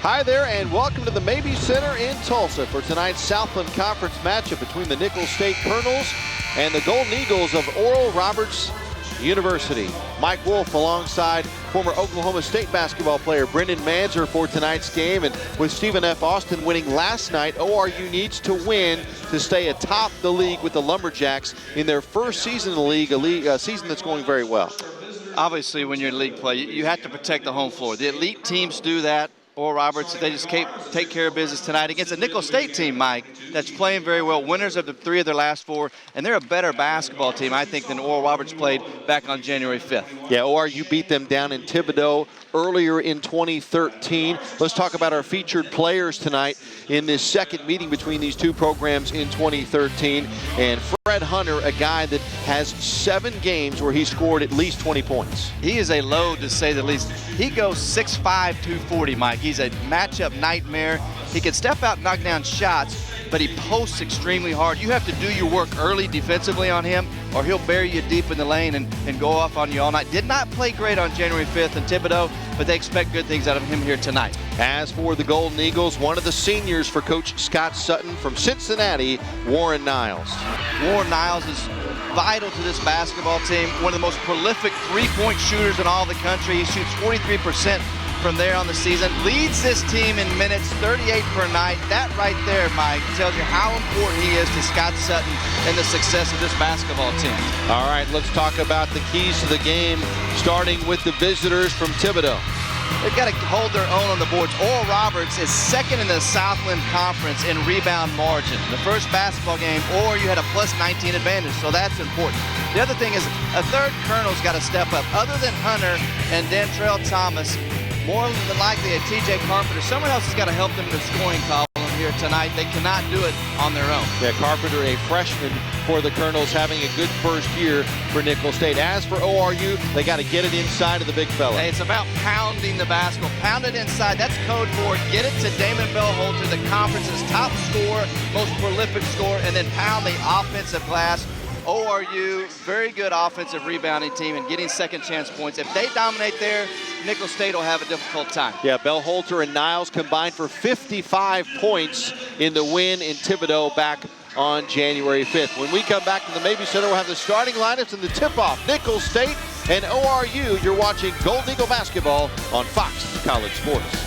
Hi there, and welcome to the Mabee Center in Tulsa for tonight's Southland Conference matchup between the Nicholls State Colonels and the Golden Eagles of Oral Roberts University. Mike Wolf alongside former Oklahoma State basketball player Brendan Manzer for tonight's game. And with Stephen F. Austin winning last night, ORU needs to win to stay atop the league with the Lumberjacks in their first season in the league, a season that's going very well. Obviously, when you're in league play, you have to protect the home floor. The elite teams do that. Oral Roberts, they just take care of business tonight against a Nicholls State team, Mike, that's playing very well. Winners of the 3 of their last 4, and they're a better basketball team, I think, than Oral Roberts played back on January 5th. Yeah, ORU beat them down in Thibodaux earlier in 2013. Let's talk about our featured players tonight in this second meeting between these two programs in 2013. And Fred Hunter, a guy that has 7 games where he scored at least 20 points. He is a load, to say the least. He goes 6'5", 240, Mike. He's a matchup nightmare. He can step out and knock down shots, but he posts extremely hard. You have to do your work early defensively on him, or he'll bury you deep in the lane and go off on you all night. Did not play great on January 5th in Thibodaux, but they expect good things out of him here tonight. As for the Golden Eagles, one of the seniors for Coach Scott Sutton from Cincinnati, Warren Niles. Warren Niles is vital to this basketball team. One of the most prolific three-point shooters in all the country. He shoots 43% from there on the season. Leads this team in minutes, 38 per night. That right there, Mike, tells you how important he is to Scott Sutton and the success of this basketball team. All right, let's talk about the keys to the game, starting with the visitors from Thibodaux. They've got to hold their own on the boards. Oral Roberts is second in the Southland Conference in rebound margin. The first basketball game, or you had a +19 advantage, so that's important. The other thing is a third Colonel's got to step up. Other than Hunter and Dantrell Thomas, more than likely a TJ Carpenter, someone else has got to help them in the scoring column here tonight. They cannot do it on their own. Yeah, Carpenter, a freshman for the Colonels, having a good first year for Nicholls State. As for ORU, they got to get it inside of the big fella. Hey, it's about pounding the basketball. Pound it inside. That's code for get it to Damon Bellholter, the conference's top scorer, most prolific scorer, and then pound the offensive glass. ORU, very good offensive rebounding team and getting second chance points. If they dominate there, Nicholls State will have a difficult time. Yeah, Bellholter and Niles combined for 55 points in the win in Thibodaux back on January 5th. When we come back to the Mabee Center, we'll have the starting lineups and the tip-off. Nicholls State and ORU. You're watching Golden Eagle basketball on Fox College Sports.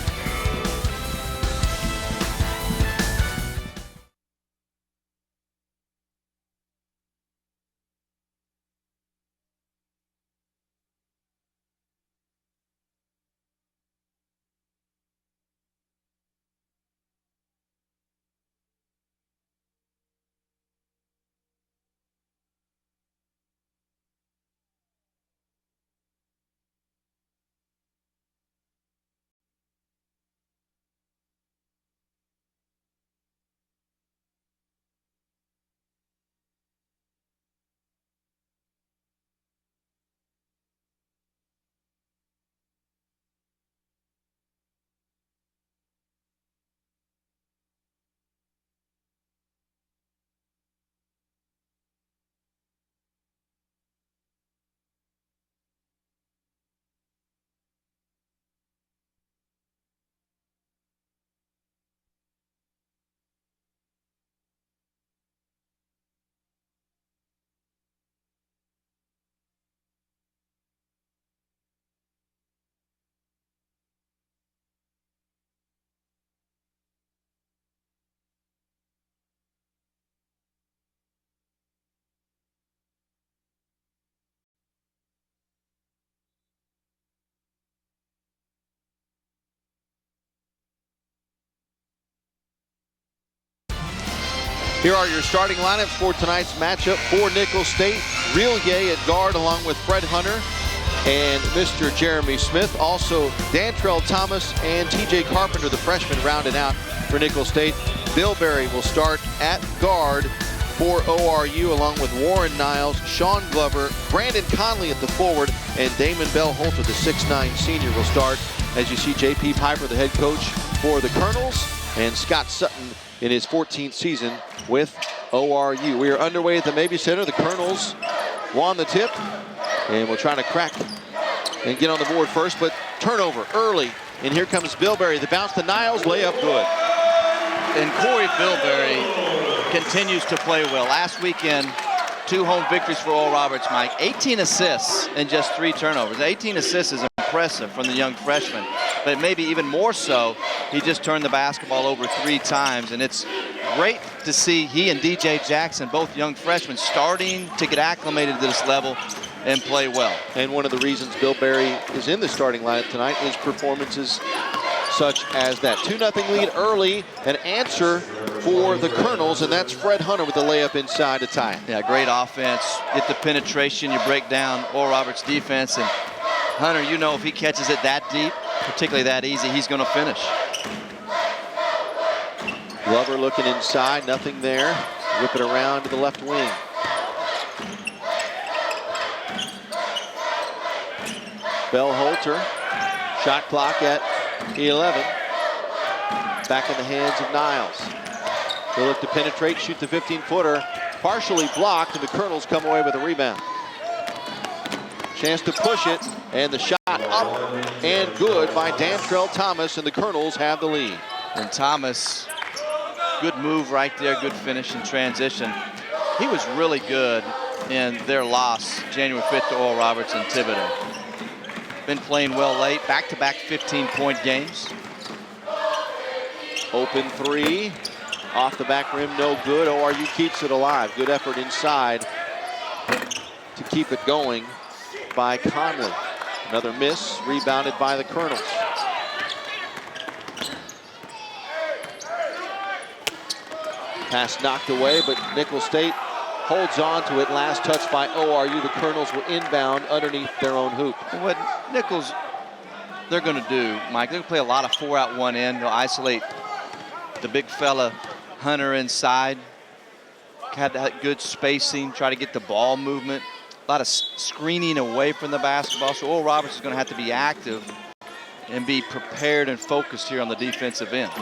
Here are your starting lineups for tonight's matchup for Nicholls State. Reillier at guard along with Fred Hunter and Mr. Jeremy Smith. Also Dantrell Thomas and TJ Carpenter, the freshman, rounded out for Nicholls State. Bilberry will start at guard for ORU along with Warren Niles, Sean Glover, Brandon Conley at the forward, and Damon Bellholter, the 6'9 senior, will start. As you see, J.P. Piper, the head coach for the Colonels, and Scott Sutton in his 14th season with ORU. We are underway at the Mabee Center. The Colonels won the tip, and we're trying to crack and get on the board first, but turnover early And here comes Bilberry. The bounce to Niles, layup good. And Corey Bilberry continues to play well. Last weekend, 2 home victories for Oral Roberts, Mike. 18 assists and just 3 turnovers. 18 assists is impressive from the young freshman, but maybe even more so, he just turned the basketball over 3 times, and it's great to see he and DJ Jackson, both young freshmen, starting to get acclimated to this level and play well. And one of the reasons Bilberry is in the starting lineup tonight is performances such as that 2-0 lead early, an answer for the Colonels, and that's Fred Hunter with the layup inside to tie it. Yeah, great offense. Get the penetration, you break down Oral Roberts' defense, and Hunter, you know, if he catches it that deep, particularly that easy, he's going to finish. Glover looking inside, nothing there. Whip it around to the left wing. Bell Holter, shot clock at 11. Back in the hands of Niles. They'll look to penetrate, shoot the 15-footer. Partially blocked, and the Colonels come away with a rebound. Chance to push it, and the shot up and good by Dantrell Thomas, and the Colonels have the lead. And Thomas, good move right there, good finish in transition. He was really good in their loss January 5th to Oral Roberts and Thibodeau. Been playing well late, back-to-back 15-point games. Open 3, off the back rim, no good. ORU keeps it alive. Good effort inside to keep it going by Conley. Another miss, rebounded by the Colonels. Pass knocked away, but Nicholls State holds on to it. Last touch by ORU. The Colonels will inbound underneath their own hoop. And what Nicholls, they're going to do, Mike, they're going to play a lot of 4 out 1 in. They'll isolate the big fella Hunter inside. Had that good spacing, try to get the ball movement. A lot of screening away from the basketball. So Oral Roberts is going to have to be active and be prepared and focused here on the defensive end.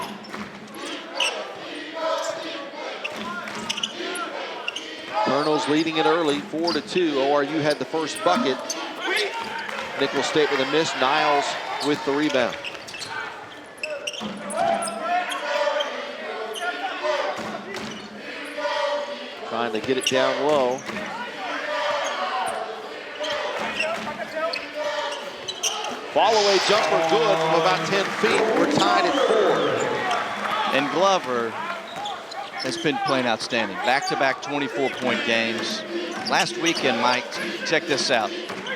Colonels leading it early, 4-2. ORU had the first bucket. Nicholls State with a miss. Niles with the rebound. Trying to get it down low. Fall-away jumper good from about 10 feet. We're tied at 4. And Glover has been playing outstanding. Back-to-back 24-point games. Last weekend, Mike, check this out.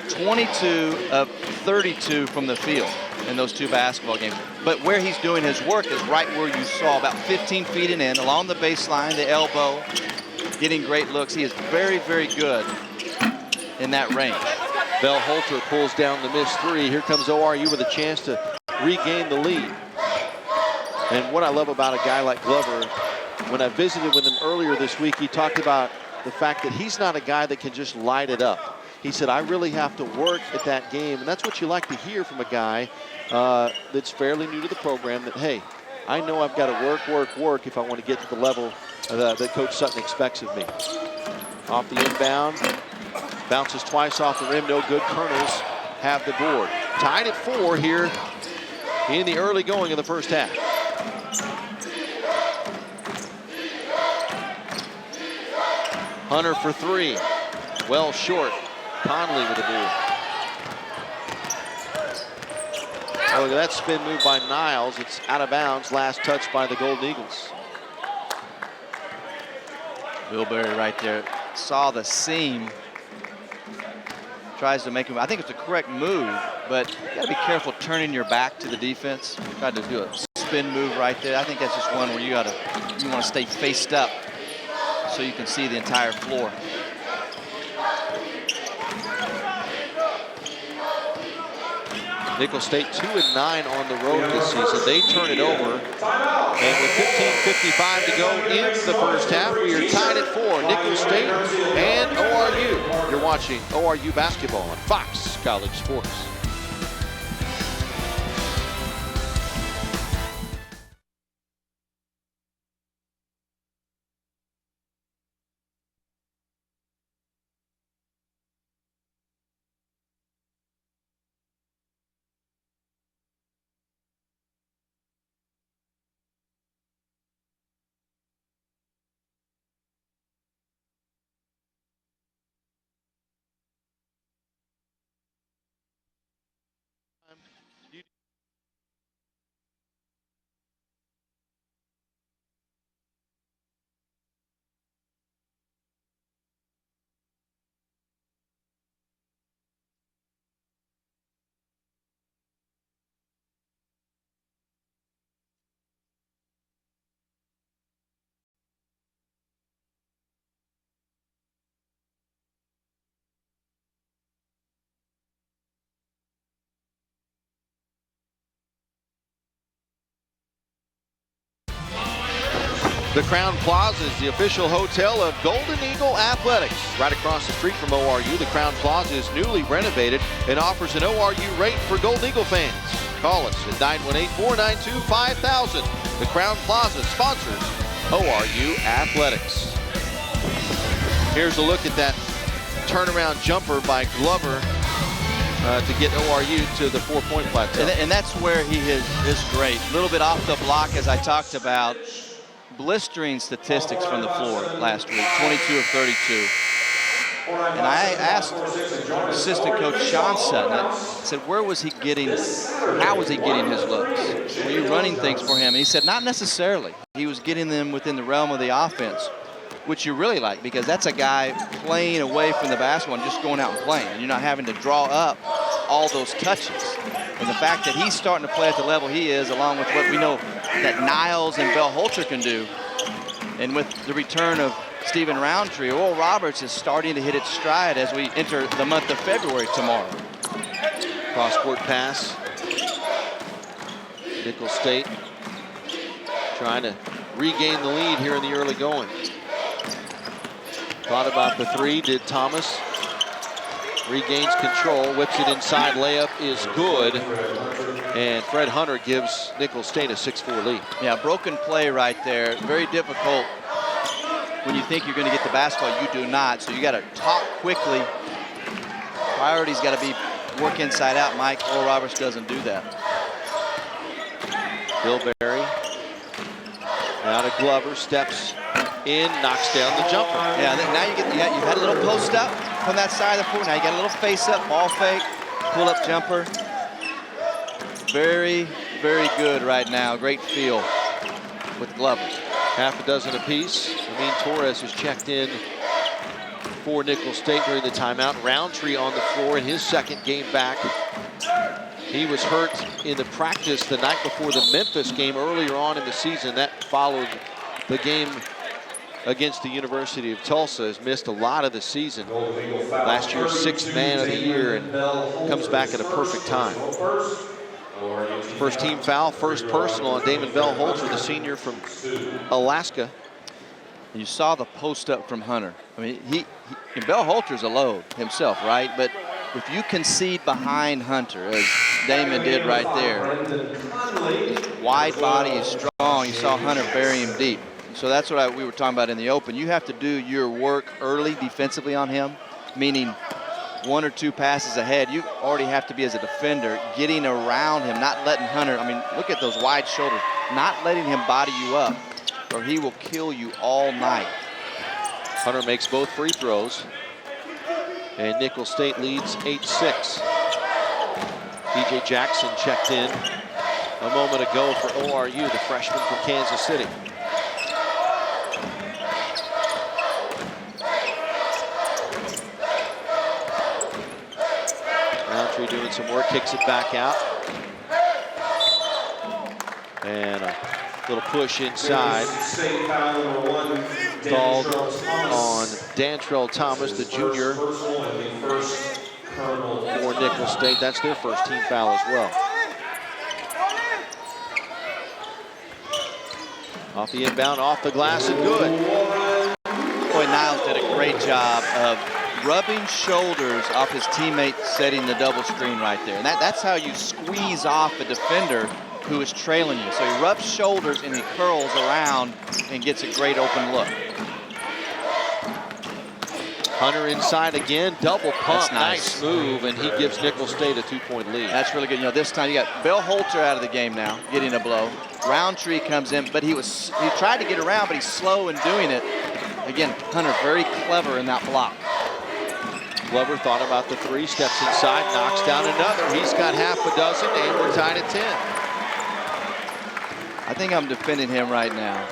22 of 32 from the field in those 2 basketball games. But where he's doing his work is right where you saw, about 15 feet and in, along the baseline, the elbow, getting great looks. He is very, very good in that range. Bell Holter pulls down the missed 3. Here comes ORU with a chance to regain the lead. And what I love about a guy like Glover, when I visited with him earlier this week, he talked about the fact that he's not a guy that can just light it up. He said, I really have to work at that game. And that's what you like to hear from a guy that's fairly new to the program, that, hey, I know I've got to work if I want to get to the level that Coach Sutton expects of me. Off the inbound, bounces twice off the rim, no good. Colonels have the board. Tied at 4 here in the early going of the first half. Hunter for 3, well short. Conley with the board. Oh, look at that spin move by Niles. It's out of bounds. Last touch by the Golden Eagles. Bilberry right there. Saw the seam. Tries to make him, I think it's a correct move, but you got to be careful turning your back to the defense. Tried to do a spin move right there. I think that's just one where you want to stay faced up so you can see the entire floor. Nicholls State 2-9 on the road this season. They turn it over. And with 15:55 to go in the first half, we are tied at 4. Nicholls State and ORU. You're watching ORU basketball on Fox College Sports. The Crown Plaza is the official hotel of Golden Eagle Athletics. Right across the street from ORU, the Crown Plaza is newly renovated and offers an ORU rate for Golden Eagle fans. Call us at 918-492-5000. The Crown Plaza sponsors ORU Athletics. Here's a look at that turnaround jumper by Glover to get ORU to the 4-point plateau. And that's where he is great. A little bit off the block, as I talked about. Blistering statistics from the floor last week, 22 of 32. And I asked assistant coach Sean Sutton, I said, where was he getting, how was he getting his looks? Were you running things for him? And he said, not necessarily. He was getting them within the realm of the offense, which you really like, because that's a guy playing away from the basketball and just going out and playing. And you're not having to draw up all those touches. And the fact that he's starting to play at the level he is, along with what we know that Niles and Bell Holter can do, and with the return of Stephen Roundtree, Oral Roberts is starting to hit its stride as we enter the month of February tomorrow. Cross-court pass. Nicholls State trying to regain the lead here in the early going. Thought about the three, did Thomas. Regains control, whips it inside, layup is good. And Fred Hunter gives Nicholls State a 6-4 lead. Yeah, broken play right there. Very difficult when you think you're going to get the basketball. You do not, so you got to talk quickly. Priority's got to be work inside out, Mike. Oral Roberts doesn't do that. Bill Berry. Now to Glover, steps in, knocks down the jumper. Yeah, now you had a little post up from that side of the floor. Now you got a little face up, ball fake, pull up jumper. Very, very good right now. Great feel with Glover. Half a dozen apiece. Amin Torres has checked in for Nicholls State during the timeout. Roundtree on the floor in his second game back. He was hurt in the practice the night before the Memphis game earlier on in the season. That followed the game against the University of Tulsa. Has missed a lot of the season. Last year's 6th man of the year, and comes back at a perfect time. First team foul, first personal on Damon Bell Holter, the senior from Alaska. You saw the post up from Hunter. I mean, and Bell Holter's a load himself, right? But if you concede behind Hunter, as Damon did right there, he's wide body, is strong. You saw Hunter bury him deep. So that's what we were talking about in the open. You have to do your work early defensively on him, meaning 1 or 2 passes ahead. You already have to be, as a defender, getting around him, not letting Hunter, I mean, look at those wide shoulders, not letting him body you up, or he will kill you all night. Hunter makes both free throws, and Nicholls State leads 8-6. DJ Jackson checked in a moment ago for ORU, the freshman from Kansas City. Roundtree doing some work, kicks it back out. And a little push inside. Called on Dantrell Thomas, the junior for Nicholls State. That's their first team foul as well. Off the inbound, off the glass, and good. Boy, Niles did a great job of rubbing shoulders off his teammate setting the double screen right there. And that's how you squeeze off a defender who is trailing you. So he rubs shoulders and he curls around and gets a great open look. Hunter inside again, double pump, nice move, and he gives Nicholls State a 2-point lead. That's really good. You know, this time you got Bell Holter out of the game now, getting a blow. Roundtree comes in, but he tried to get around, but he's slow in doing it. Again, Hunter very clever in that block. Glover thought about the three, steps inside, knocks down another. He's got half a dozen, and we're tied at 10. I think I'm defending him right now.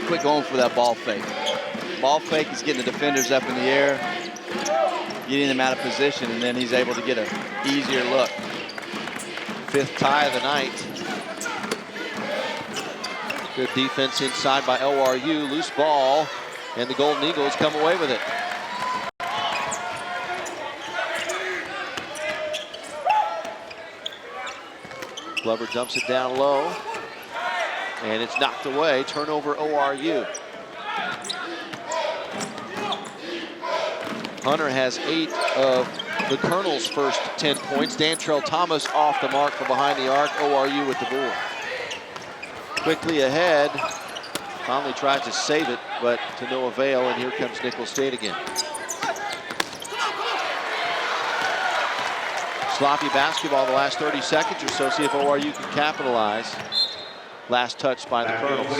Quit going for that ball fake. Ball fake is getting the defenders up in the air, getting them out of position, and then he's able to get an easier look. 5th tie of the night. Good defense inside by ORU. Loose ball, and the Golden Eagles come away with it. Glover dumps it down low. And it's knocked away. Turnover ORU. Hunter has 8 of the Colonel's first 10 points. Dantrell Thomas off the mark from behind the arc. ORU with the ball. Quickly ahead. Conley tried to save it, but to no avail. And here comes Nicholls State again. Sloppy basketball the last 30 seconds or so. See if ORU can capitalize. Last touch by the Colonels.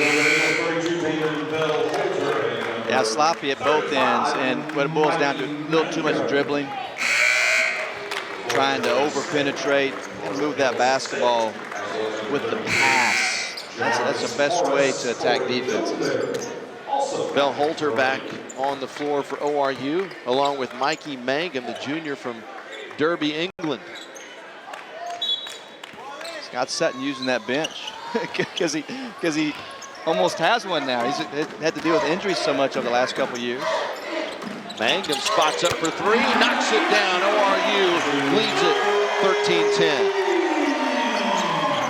Yeah, sloppy at both ends, and what it boils down to, a little too much dribbling, trying to over-penetrate and move that basketball with the pass. That's the best way to attack defenses. Bell Holter back on the floor for ORU, along with Mikey Mangum, the junior from Derby, England. Scott Sutton using that bench because he almost has one now. He's had to deal with injuries so much over the last couple years. Mangum spots up for 3, knocks it down. ORU leads it 13-10.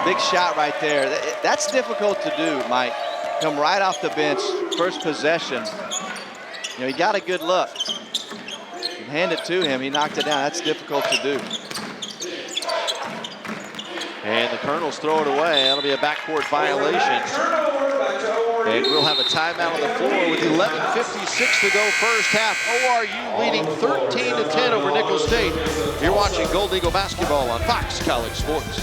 Big shot right there. That's difficult to do, Mike. Come right off the bench, first possession. You know, he got a good look. You hand it to him, he knocked it down. That's difficult to do. And the Colonels throw it away. That'll be a backcourt violation. And we'll have a timeout on the floor with 11:56 to go first half. ORU leading 13-10 over Nicholls State. You're watching Golden Eagle basketball on Fox College Sports.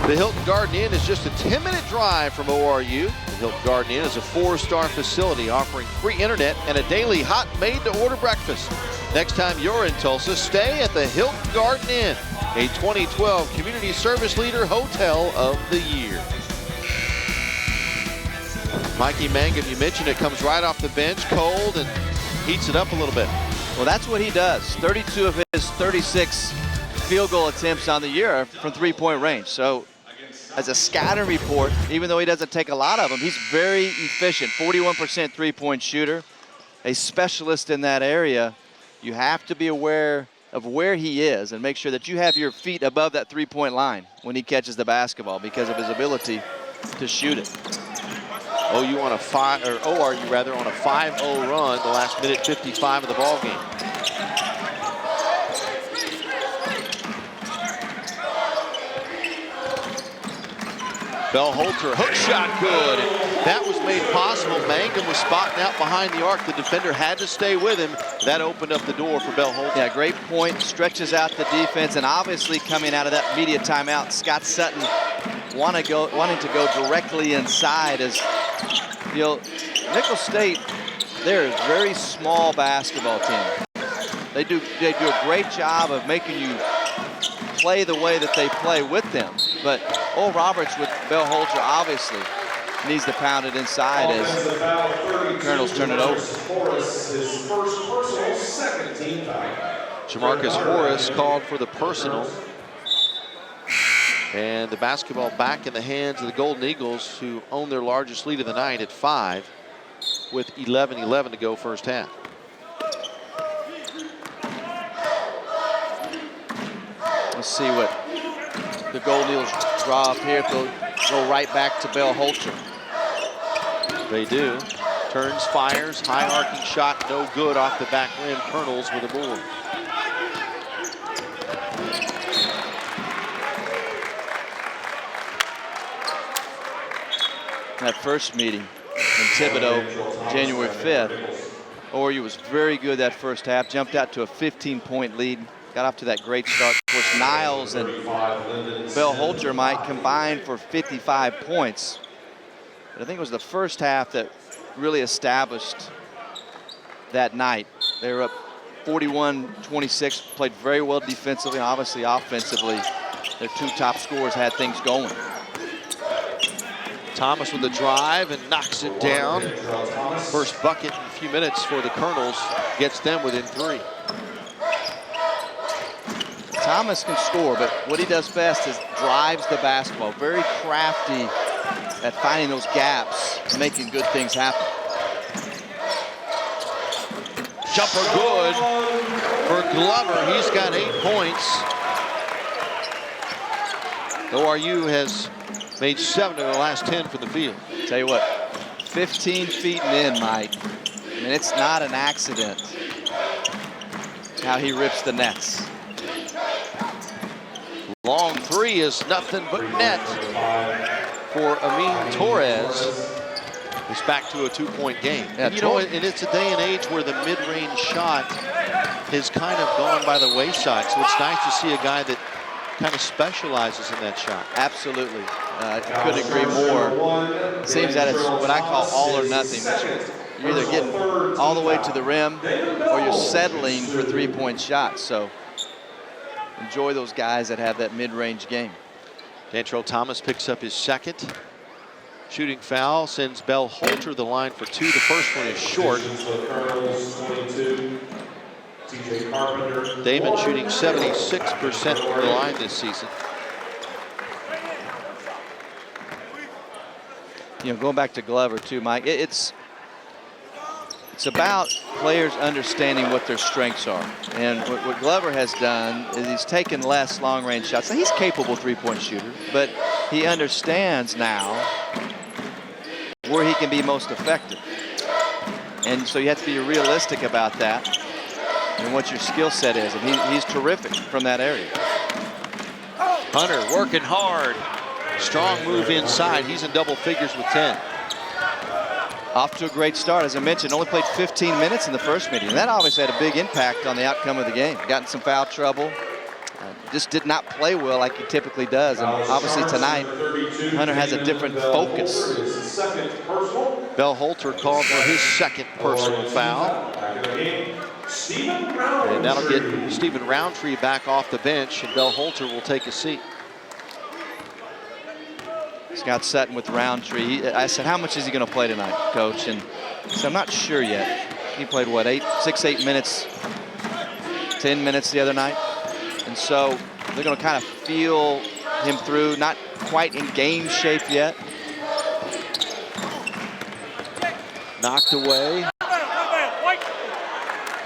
The Hilton Garden Inn is just a 10-minute drive from ORU. The Hilton Garden Inn is a 4-star facility offering free internet and a daily hot made-to-order breakfast. Next time you're in Tulsa, stay at the Hilton Garden Inn, a 2012 Community Service Leader Hotel of the Year. Mikey Mangum, you mentioned it, comes right off the bench, cold, and heats it up a little bit. Well, that's what he does. 32 of his 36 field goal attempts on the year from three-point range. So as a scouting report, even though he doesn't take a lot of them, he's very efficient. 41% three-point shooter, a specialist in that area. You have to be aware of where he is and make sure that you have your feet above that three-point line when he catches the basketball because of his ability to shoot it. ORU on a 5-0 run the last minute 55 of the ball game. Bell Holter, hook shot good. That was made possible. Mangum was spotting out behind the arc. The defender had to stay with him. That opened up the door for Bell Holter. Yeah, great point. Stretches out the defense, and obviously coming out of that media timeout, Scott Sutton wanting to go directly inside. As you know, Nicholls State, they're a very small basketball team. They do a great job of making you play the way that they play with them. But Oral Roberts with Bell Holter obviously needs to pound it inside as Colonels turn it over. Jamarcus Horace called for the personal. And the basketball back in the hands of the Golden Eagles, who own their largest lead of the night at 5 with 11:11 to go first half. Let's see what the Golden Eagles draw up here. If they'll go right back to Bell Holter. They do. Turns, fires, high arcing shot, no good off the back rim. Colonels with a board. that first meeting in Thibodaux, January 5th. ORU was very good that first half, jumped out to a 15-point lead, got off to that great start. Of course, Niles and Bell Holter might combine for 55 points. But I think it was the first half that really established that night. They were up 41-26, played very well defensively, and obviously offensively. Their two top scorers had things going. Thomas with the drive and knocks it down. First bucket in a few minutes for the Colonels gets them within 3. Thomas can score, but what he does best is drives the basketball. Very crafty at finding those gaps and making good things happen. Jumper good for Glover. He's got 8 points. ORU has made 7 of the last 10 from the field. Tell you what, 15 feet and in, Mike. I mean, it's not an accident how he rips the nets. Long 3 is nothing but net for Amin Torres. It's back to a 2-point game. Yeah, and, you know, and it's a day and age where the mid-range shot has kind of gone by the wayside. So it's nice to see a guy that kind of specializes in that shot. Absolutely. I couldn't agree more. Seems that it's what I call all or nothing. You're either getting all the way to the rim or you're settling for 3-point shots. So enjoy those guys that have that mid-range game. Dantrell Thomas picks up his second. Shooting foul sends Bell Holter to the line for 2. The first one is short. Damon shooting 76% from the line this season. You know, going back to Glover too, Mike, it's about players understanding what their strengths are. And what Glover has done is he's taken less long-range shots. So he's capable 3-point shooter, but he understands now where he can be most effective. And so you have to be realistic about that and what your skill set is. And he's terrific from that area. Hunter working hard. Strong move inside. He's in double figures with 10. Off to a great start. As I mentioned, only played 15 minutes in the first meeting. And that obviously had a big impact on the outcome of the game. Got in some foul trouble. Just did not play well like he typically does. And obviously tonight, Hunter has a different focus. Bell Holter called for his second personal foul. And that'll get Stephen Roundtree back off the bench, and Bell Holter will take a seat. Scott Sutton with Roundtree. I said, how much is he going to play tonight, Coach? And he said, I'm not sure yet. He played, what, 8 minutes, 10 minutes the other night. And so they're going to kind of feel him through, not quite in game shape yet. Knocked away.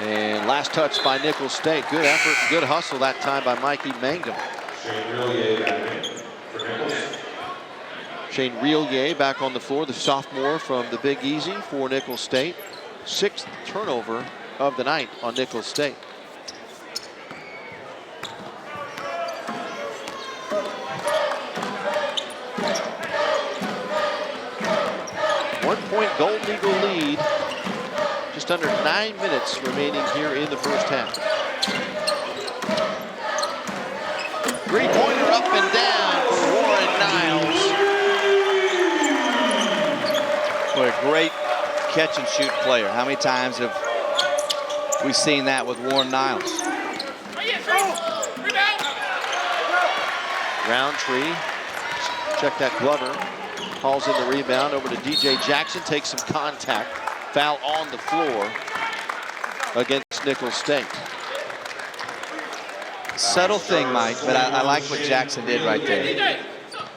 And last touch by Nicholls State. Good effort, good hustle that time by Mikey Mangum. Shane Reillier back on the floor, the sophomore from the Big Easy for Nicholls State. 6th turnover of the night on Nicholls State. One-point Gold Eagle lead. Just under 9 minutes remaining here in the first half. Three-pointer up and down for Warren Niles. What a great catch and shoot player. How many times have we seen that with Warren Niles? Roundtree, check that Glover. Hauls in the rebound over to DJ Jackson, takes some contact. Foul on the floor against Nicholls State. Subtle thing, Mike, but I like what Jackson did right there.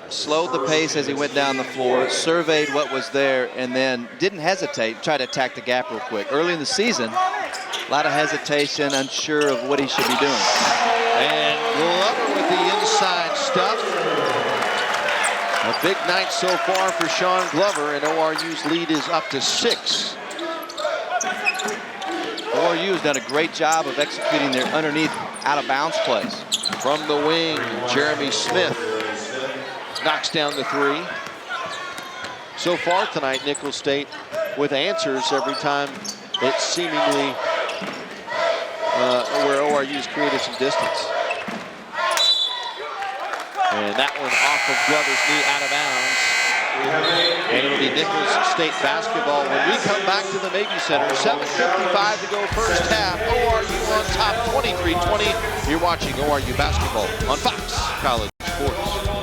Slowed the pace as he went down the floor, surveyed what was there, and then didn't hesitate, tried to attack the gap real quick. Early in the season, a lot of hesitation, unsure of what he should be doing. And Glover with the inside stuff. A big night so far for Sean Glover, and ORU's lead is up to 6. ORU has done a great job of executing their underneath out-of-bounds plays. From the wing, Jeremy Smith knocks down the 3. so far tonight, Nicholls State with answers every time it's seemingly where ORU's created some distance. And that one off of Glover's knee, out of bounds. And it'll be Nicholls State basketball when we come back to the Mabee Center. 7:55 to go first half. ORU on top, 23-20. You're watching ORU basketball on Fox College Sports.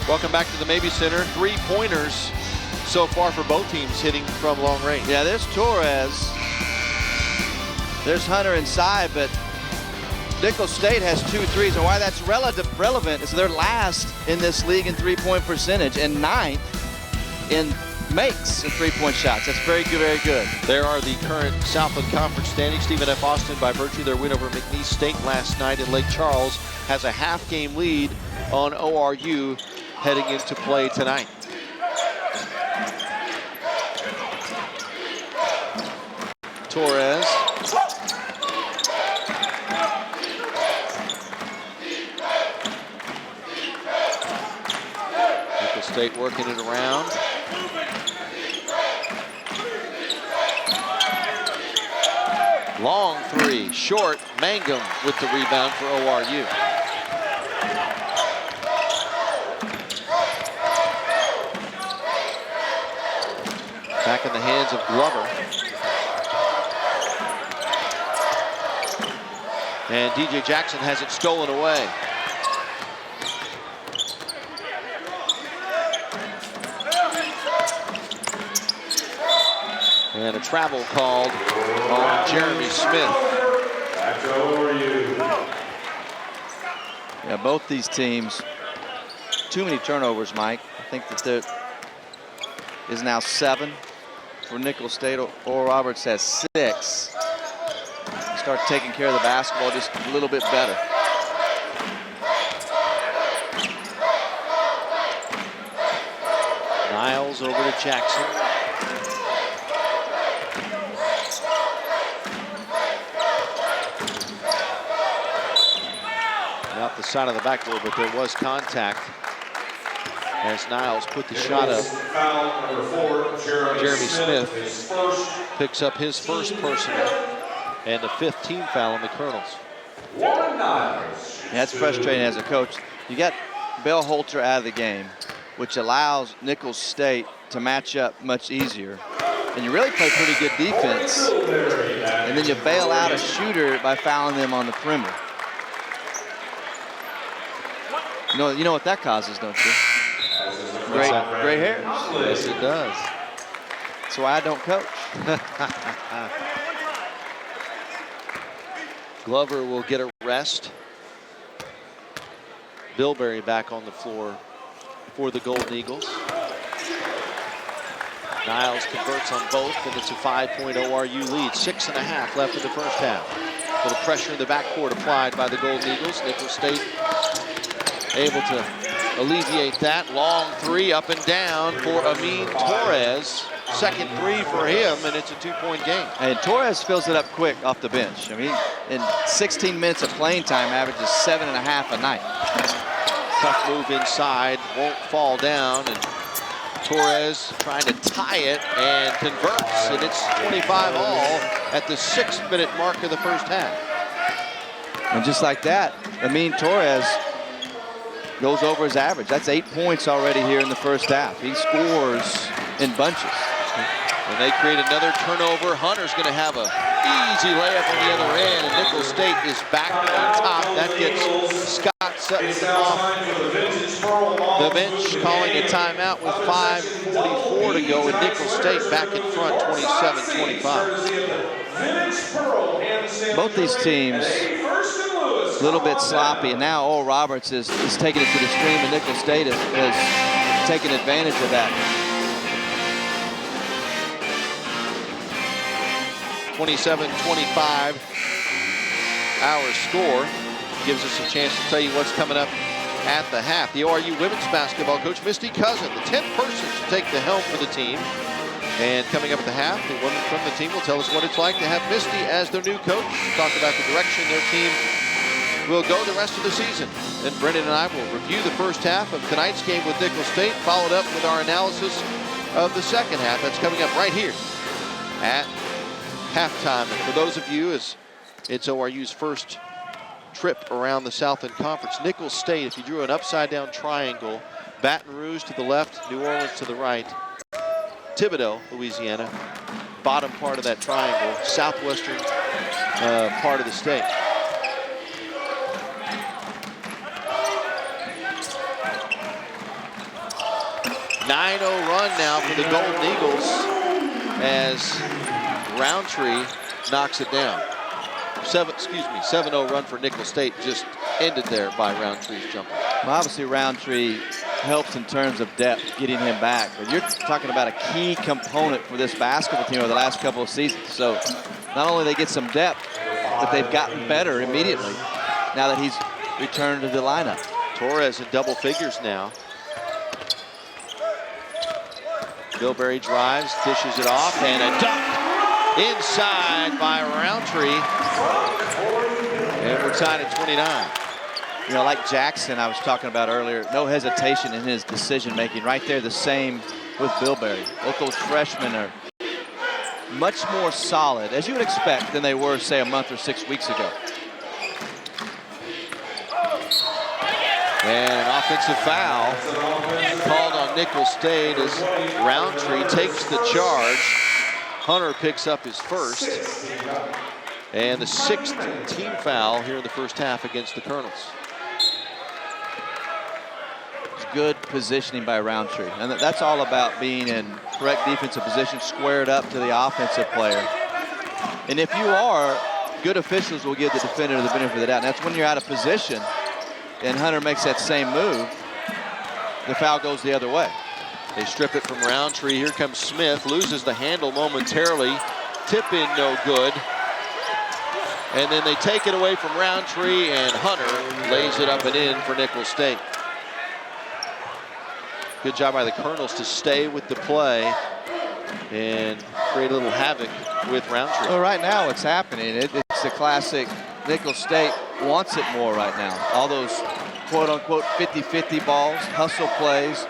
Welcome back to the Mabee Center. 3-pointers so far for both teams hitting from long range. Yeah, there's Torres. There's Hunter inside, but Nicholls State has 2 threes. And why that's relevant is they're last in this league in 3-point percentage and 9th in makes in 3-point shots. That's very good, very good. There are the current Southland Conference standings. Stephen F. Austin, by virtue of their win over McNeese State last night in Lake Charles, has a half-game lead on ORU heading into play tonight. Torres. Nicholls State working it around. Long three, short. Mangum with the rebound for ORU. Back in the hands of Glover. And DJ Jackson has it stolen away. And a travel called on Jeremy Smith. Yeah, both these teams, too many turnovers, Mike. I think that there is now 7 for Nicholls State. Oral Roberts has 6. Start taking care of the basketball just a little bit better. Niles over to Jackson. Out the side of the backboard, but there was contact as Niles put the shot up. Jeremy Smith picks up his first personal and the 5th team foul on the Colonels. Yeah, that's frustrating as a coach. You got Bill Holter out of the game, which allows Nicholls State to match up much easier. And you really play pretty good defense. And then you bail out a shooter by fouling them on the perimeter. You know what that causes, don't you? Gray hairs. Yes, it does. That's why I don't coach. Glover will get a rest. Bilberry back on the floor for the Golden Eagles. Niles converts on both, and it's a 5-point ORU lead. 6.5 left in the first half. A little pressure in the backcourt applied by the Golden Eagles. Nicholls State able to alleviate that. Long three up and down for Amin Torres. Second three for him, and it's a 2-point game. And Torres fills it up quick off the bench. I mean, in 16 minutes of playing time, averages 7.5 a night. Tough move inside, won't fall down, and Torres trying to tie it and converts, and it's 25 all at the 6-minute mark of the first half. And just like that, Amin Torres goes over his average. That's 8 points already here in the first half. He scores in bunches. And they create another turnover. Hunter's going to have an easy layup on the other end, and Nicholls State is back on top. That gets Scott Sutton off the bench, calling a timeout with 5:44 to go, and Nicholls State back in front, 27-25. Both these teams a little bit sloppy, and now Oral Roberts is taking it to the stream, and Nicholls State has taken advantage of that. 27-25, our score gives us a chance to tell you what's coming up at the half. The ORU women's basketball coach, Misty Cousin, the 10th person to take the helm for the team. And coming up at the half, the women from the team will tell us what it's like to have Misty as their new coach. We'll talk about the direction their team will go the rest of the season. Then Brendan and I will review the first half of tonight's game with Nicholls State, followed up with our analysis of the second half. That's coming up right here at halftime. And for those of you, as it's ORU's first trip around the Southland Conference, Nicholls State, if you drew an upside-down triangle, Baton Rouge to the left, New Orleans to the right, Thibodaux, Louisiana, bottom part of that triangle, southwestern part of the state. .90 run now for the Golden Eagles as Roundtree knocks it down. 7-0 run for Nicholls State, just ended there by Roundtree's jumper. Well, obviously Roundtree helps in terms of depth, getting him back. But you're talking about a key component for this basketball team over the last couple of seasons. So not only they get some depth, but they've gotten better immediately now that he's returned to the lineup. Torres in double figures now. Bilberry drives, dishes it off, and a dunk inside by Roundtree. And we're tied at 29. You know, like Jackson I was talking about earlier, no hesitation in his decision-making. Right there, the same with Bilberry. Both those freshmen are much more solid, as you would expect, than they were, say, a month or 6 weeks ago. And an offensive foul called on Nicholls State as Roundtree takes the charge. Hunter picks up his first. And the 6th team foul here in the first half against the Colonels. Good positioning by Roundtree. And that's all about being in correct defensive position, squared up to the offensive player. And if you are, good officials will give the defender the benefit of the doubt. And that's when you're out of position and Hunter makes that same move, the foul goes the other way. They strip it from Roundtree. Here comes Smith, loses the handle momentarily. Tip in no good. And then they take it away from Roundtree, and Hunter lays it up and in for Nicholls State. Good job by the Colonels to stay with the play and create a little havoc with Roundtree. Well, right now what's happening, it's the classic Nicholls State wants it more right now. All those quote-unquote 50-50 balls, hustle plays.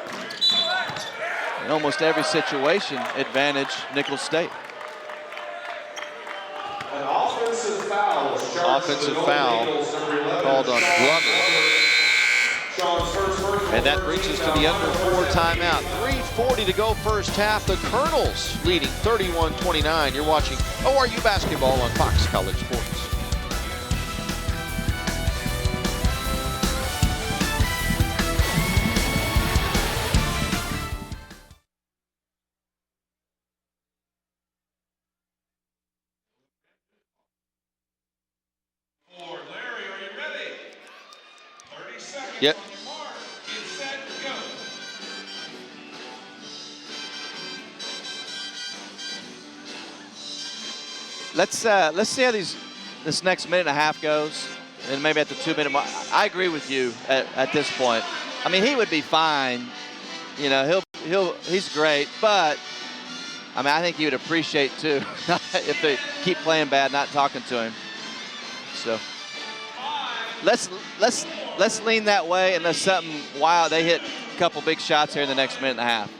In almost every situation, advantage Nicholls State. An offensive foul called on Glover. And that brings us to the under 4 timeout. 3:40 to go first half. The Colonels leading 31-29. You're watching ORU basketball on Fox College Sports. Yep. Let's see how these this next minute and a half goes, and maybe at the 2-minute mark, I agree with you at this point. I mean, he would be fine. You know, he's great, but I mean, I think he would appreciate too if they keep playing bad, not talking to him. So let's lean that way unless something wild. They hit a couple big shots here in the next minute and a half.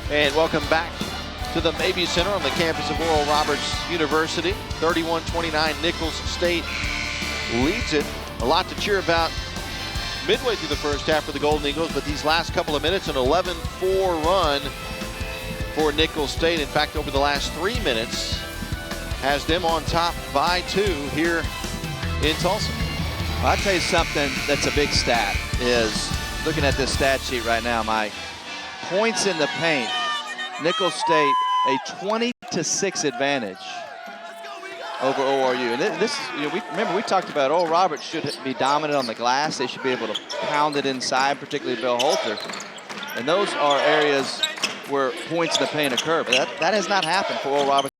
And welcome back to the Mabee Center on the campus of Oral Roberts University. 31-29, Nicholls State leads it. A lot to cheer about midway through the first half for the Golden Eagles, but these last couple of minutes, an 11-4 run for Nicholls State. In fact, over the last 3 minutes, has them on top by 2 here in Tulsa. Well, I'll tell you something that's a big stat is, looking at this stat sheet right now, Mike, points in the paint, Nicholls State a 20-6 advantage over ORU. And this, you know, remember we talked about Oral Roberts should be dominant on the glass. They should be able to pound it inside, particularly Bill Holter. And those are areas where points in the paint occur. But that has not happened for Oral Roberts.